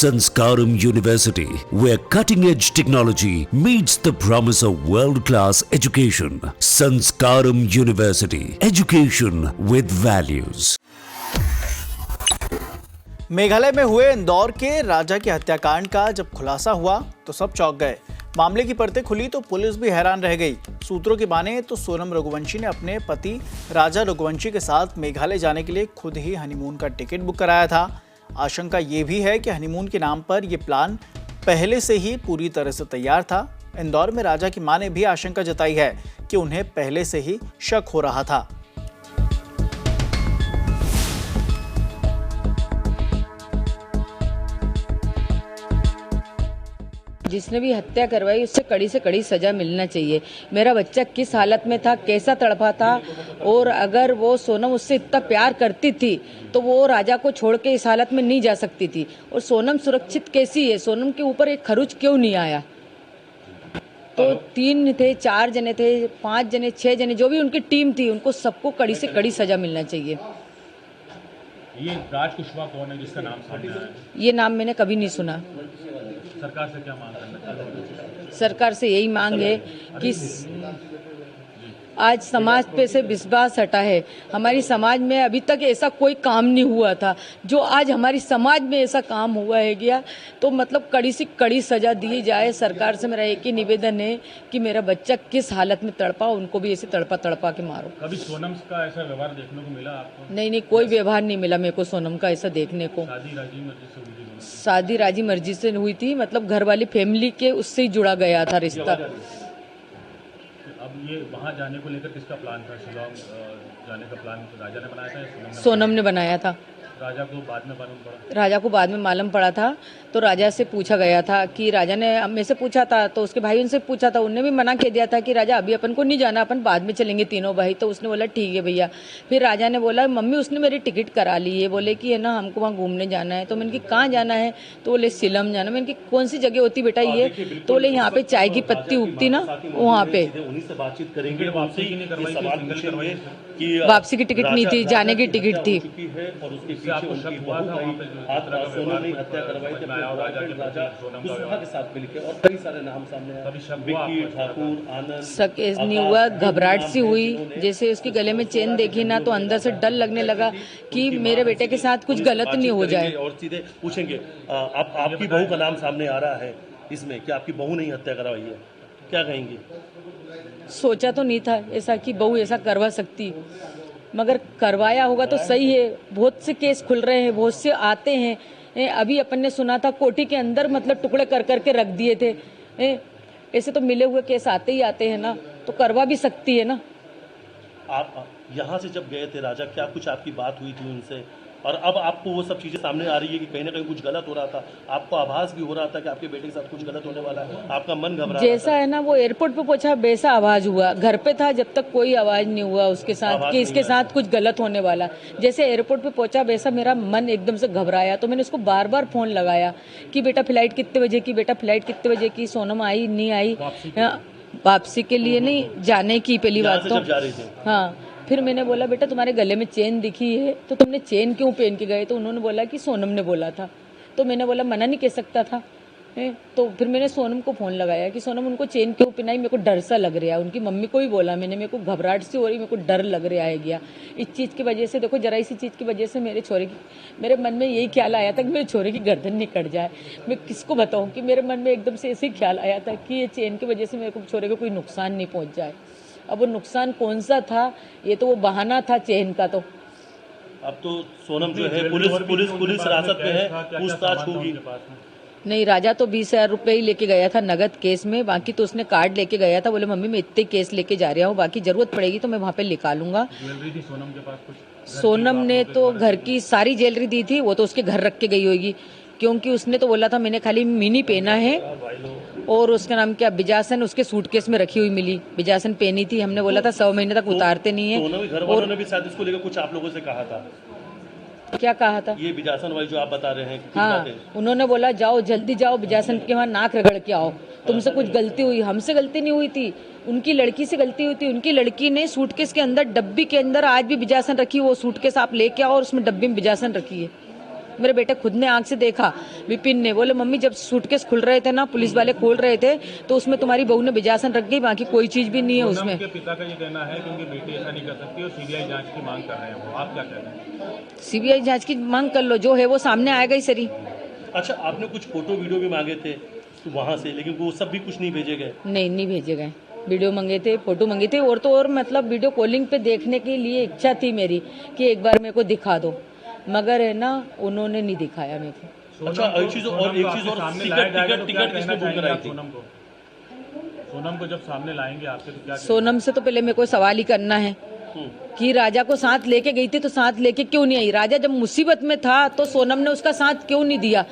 Sanskaram University, where cutting-edge technology meets the promise of world-class education. Sanskaram University, education with values. Meghalaya में हुए इंदौर के राजा की हत्याकांड का जब खुलासा हुआ तो सब चौंक गए। मामले की परतें खुली तो पुलिस भी हैरान रह गई। सूत्रों की माने तो सोनम रघुवंशी ने अपने पति राजा रघुवंशी के साथ मेघालय जाने के लिए खुद ही हनीमून का टिकट बुक कराया था। आशंका ये भी है कि हनीमून के नाम पर यह प्लान पहले से ही पूरी तरह से तैयार था। इंदौर में राजा की मां ने भी आशंका जताई है कि उन्हें पहले से ही शक हो रहा था। जिसने भी हत्या करवाई उससे कड़ी से कड़ी सजा मिलना चाहिए। मेरा बच्चा किस हालत में था, कैसा तड़पा था, और अगर वो सोनम उससे इतना प्यार करती थी तो वो राजा को छोड़ के इस हालत में नहीं जा सकती थी। और सोनम सुरक्षित कैसी है, सोनम के ऊपर एक खरोच क्यों नहीं आया? तो 3 थे, 4 जने थे, 5 जने, 6 जने, जो भी उनकी टीम थी, उनको सबको कड़ी से कड़ी सजा मिलना चाहिए। ये राज कुशवाहा कौन है जिसका नाम सामने आया है? ये नाम मैंने कभी नहीं सुना। सरकार से क्या मांग करना है? सरकार से यही मांग है कि आज समाज पे से विश्वास हटा है। हमारी समाज में अभी तक ऐसा कोई काम नहीं हुआ था, जो आज हमारी समाज में ऐसा काम हुआ है गया, तो मतलब कड़ी से कड़ी सजा दी जाए। सरकार से मेरा एक ही निवेदन है कि मेरा बच्चा किस हालत में तड़पा, उनको भी ऐसे तड़पा तड़पा के मारो। कभी सोनम का ऐसा व्यवहार देखने को मिला आपको? नहीं, कोई व्यवहार नहीं मिला मेरे को सोनम का ऐसा देखने को। शादी राजी मर्जी से हुई थी, मतलब घर वाली फैमिली के उससे ही जुड़ा गया था रिश्ता। अब ये वहाँ जाने को लेकर किसका प्लान था? शिलांग जाने का प्लान राजा ने बनाया था या सोनम ने बनाया था? राजा को बाद में मालूम पड़ा? राजा को बाद में मालूम पड़ा था, तो राजा से पूछा गया था कि राजा ने मेरे से पूछा था, तो उसके भाई उनसे पूछा था, उनने भी मना कर दिया था कि राजा अभी अपन को नहीं जाना, अपन बाद में चलेंगे तीनों भाई। तो उसने बोला ठीक है भैया। फिर राजा ने बोला मम्मी उसने मेरी टिकट करा ली है, बोले कि है ना हमको वहाँ घूमने जाना है। तो मैंने कि कहाँ जाना है? तो बोले शिलम जाना। मैंने कि कौन सी जगह होती बेटा ये? तो बोले यहाँ पे चाय की पत्ती उगती ना, वहाँ पे। वापसी की टिकट नहीं थी, जाने की टिकट थी। शक नहीं हुआ, घबराहट सी हुई। जैसे उसके गले में चेन देखी ना, तो अंदर से डर लगने लगा कि मेरे बेटे के साथ कुछ गलत नहीं हो जाए। और सीधे पूछेंगे, आपकी बहू का नाम सामने आ रहा है इसमें, क्या आपकी बहू ने हत्या करवाई है? क्या कहेंगे? सोचा तो नहीं था ऐसा कि बहू ऐसा करवा सकती, मगर करवाया होगा तो सही है। बहुत से केस खुल रहे हैं, बहुत से आते हैं। अभी अपन ने सुना था कोठी के अंदर मतलब टुकड़े कर करके रख दिए थे। ऐसे तो मिले हुए केस आते ही आते हैं ना, तो करवा भी सकती है ना। आप यहाँ से जब गए थे राजा, क्या कुछ आपकी बात हुई थी उनसे? और अब आपको वो सब चीज़ें सामने आ रही है कि कहीं ना कहीं कुछ गलत हो रहा था, आपको आभास भी हो रहा था कि आपके बेटे के साथ कुछ गलत होने वाला है, आपका मन घबरा जैसा है ना, वो एयरपोर्ट पे पहुंचा वैसा आवाज हुआ। घर पे था जब तक कोई आवाज नहीं हुआ उसके साथ कि इसके साथ कुछ गलत होने वाला। जैसे एयरपोर्ट पे पहुंचा वैसा मेरा मन एकदम से घबराया। तो मैंने उसको बार बार फोन लगाया कि बेटा फ्लाइट कितने बजे की, बेटा फ्लाइट कितने बजे की? सोनम आई नहीं आई? वापसी के लिए नहीं, जाने की पहली बात तो। हाँ, फिर मैंने बोला बेटा तुम्हारे गले में चेन दिखी है, तो तुमने चेन क्यों पहन के गए? तो उन्होंने बोला कि सोनम ने बोला था। तो मैंने बोला मना नहीं कह सकता था। तो फिर मैंने सोनम को फ़ोन लगाया कि सोनम उनको चेन क्यों पहनाई, मेरे को डर सा लग रहा है। उनकी मम्मी को भी बोला मैंने, मेरे को घबराहट सी हो रही, मेरे को डर लग रहा है गया इस चीज़ की वजह से। देखो जरा इसी चीज़ की वजह से मेरे मन में यही ख्याल आया था कि मेरे छोरे की गर्दन नहीं कट जाए। मैं किसको बताऊँ कि मेरे मन में एकदम से ऐसे ही ख्याल आया था कि ये चेन की वजह से मेरे को छोरे को कोई नुकसान नहीं पहुँच जाए। अब वो नुकसान कौन सा था? ये तो वो बहाना था चेन का। तो अब तो सोनम जो है पुलिस हिरासत में है, पूछताछ होगी। नहीं, राजा तो 20,000 रुपये ही लेके गया था नगद केस में, बाकी तो उसने कार्ड लेके गया था। बोले मम्मी मैं इतने केस लेके जा रहा हूँ, बाकी जरूरत पड़ेगी तो मैं वहाँ पे निकालूंगा। ज्वेलरी थी सोनम के पास कुछ? सोनम ने तो घर की सारी ज्वेलरी दी थी, वो तो उसके घर रख के गई होगी, क्योंकि उसने तो बोला था मैंने खाली मिनी पहना है। और उसका नाम क्या, बिजासन, उसके सूटकेस में रखी हुई मिली, बिजासन पहनी थी। हमने बोला था 100 महीने तक उतारते नहीं है। और ने भी शायद इसको लेकर कुछ आप लोगों से कहा था? क्या कहा था? ये बिजासन वाली जो आप बता रहे हैं। हाँ, उन्होंने बोला जाओ जल्दी जाओ बिजासन के वहाँ नाक रगड़ के आओ, तुमसे कुछ गलती हुई। हमसे गलती नहीं हुई थी, उनकी लड़की से गलती हुई थी। उनकी लड़की ने सूटकेस के अंदर, डब्बी के अंदर आज भी बिजासन रखी, वो सूटकेस आप लेके आओ और उसमें डब्बी में बिजासन रखी है। मेरे बेटे खुद ने आंख से देखा। विपिन ने बोले मम्मी जब सूटकेस खुल रहे थे ना, पुलिस वाले खोल रहे थे, तो उसमें तुम्हारी बहू ने बिजासन रख गई, बाकी कोई चीज भी नहीं है उसमें। उनके पिता का ये कहना है कि उनकी बेटी ऐसा नहीं कर सकती और सीबीआई जांच की मांग कर रहे हैं वो, आप क्या कह रहे हैं? सीबीआई जांच की मांग कर लो, जो है वो सामने आएगा ही सरी। अच्छा, आपने कुछ फोटो वीडियो भी मांगे थे वहाँ से, लेकिन वो सब भी कुछ नहीं भेजे गए? नहीं भेजे गए। वीडियो मंगे थे, फोटो मंगे थे, और तो और मतलब वीडियो कॉलिंग पे देखने के लिए इच्छा थी मेरी कि एक बार मेरे को दिखा दो, मगर है ना उन्होंने नहीं दिखाया मेरे को। अच्छा, एक चीज और टिकट किसने बुक कराई थी? सोनम को जब सामने लाएंगे आपके तो क्या? सोनम से तो पहले मेरे को सवाल ही करना है कि राजा को साथ लेके गई थी तो साथ लेके क्यों नहीं आई? राजा जब मुसीबत में था तो सोनम ने उसका साथ क्यों नहीं दिया?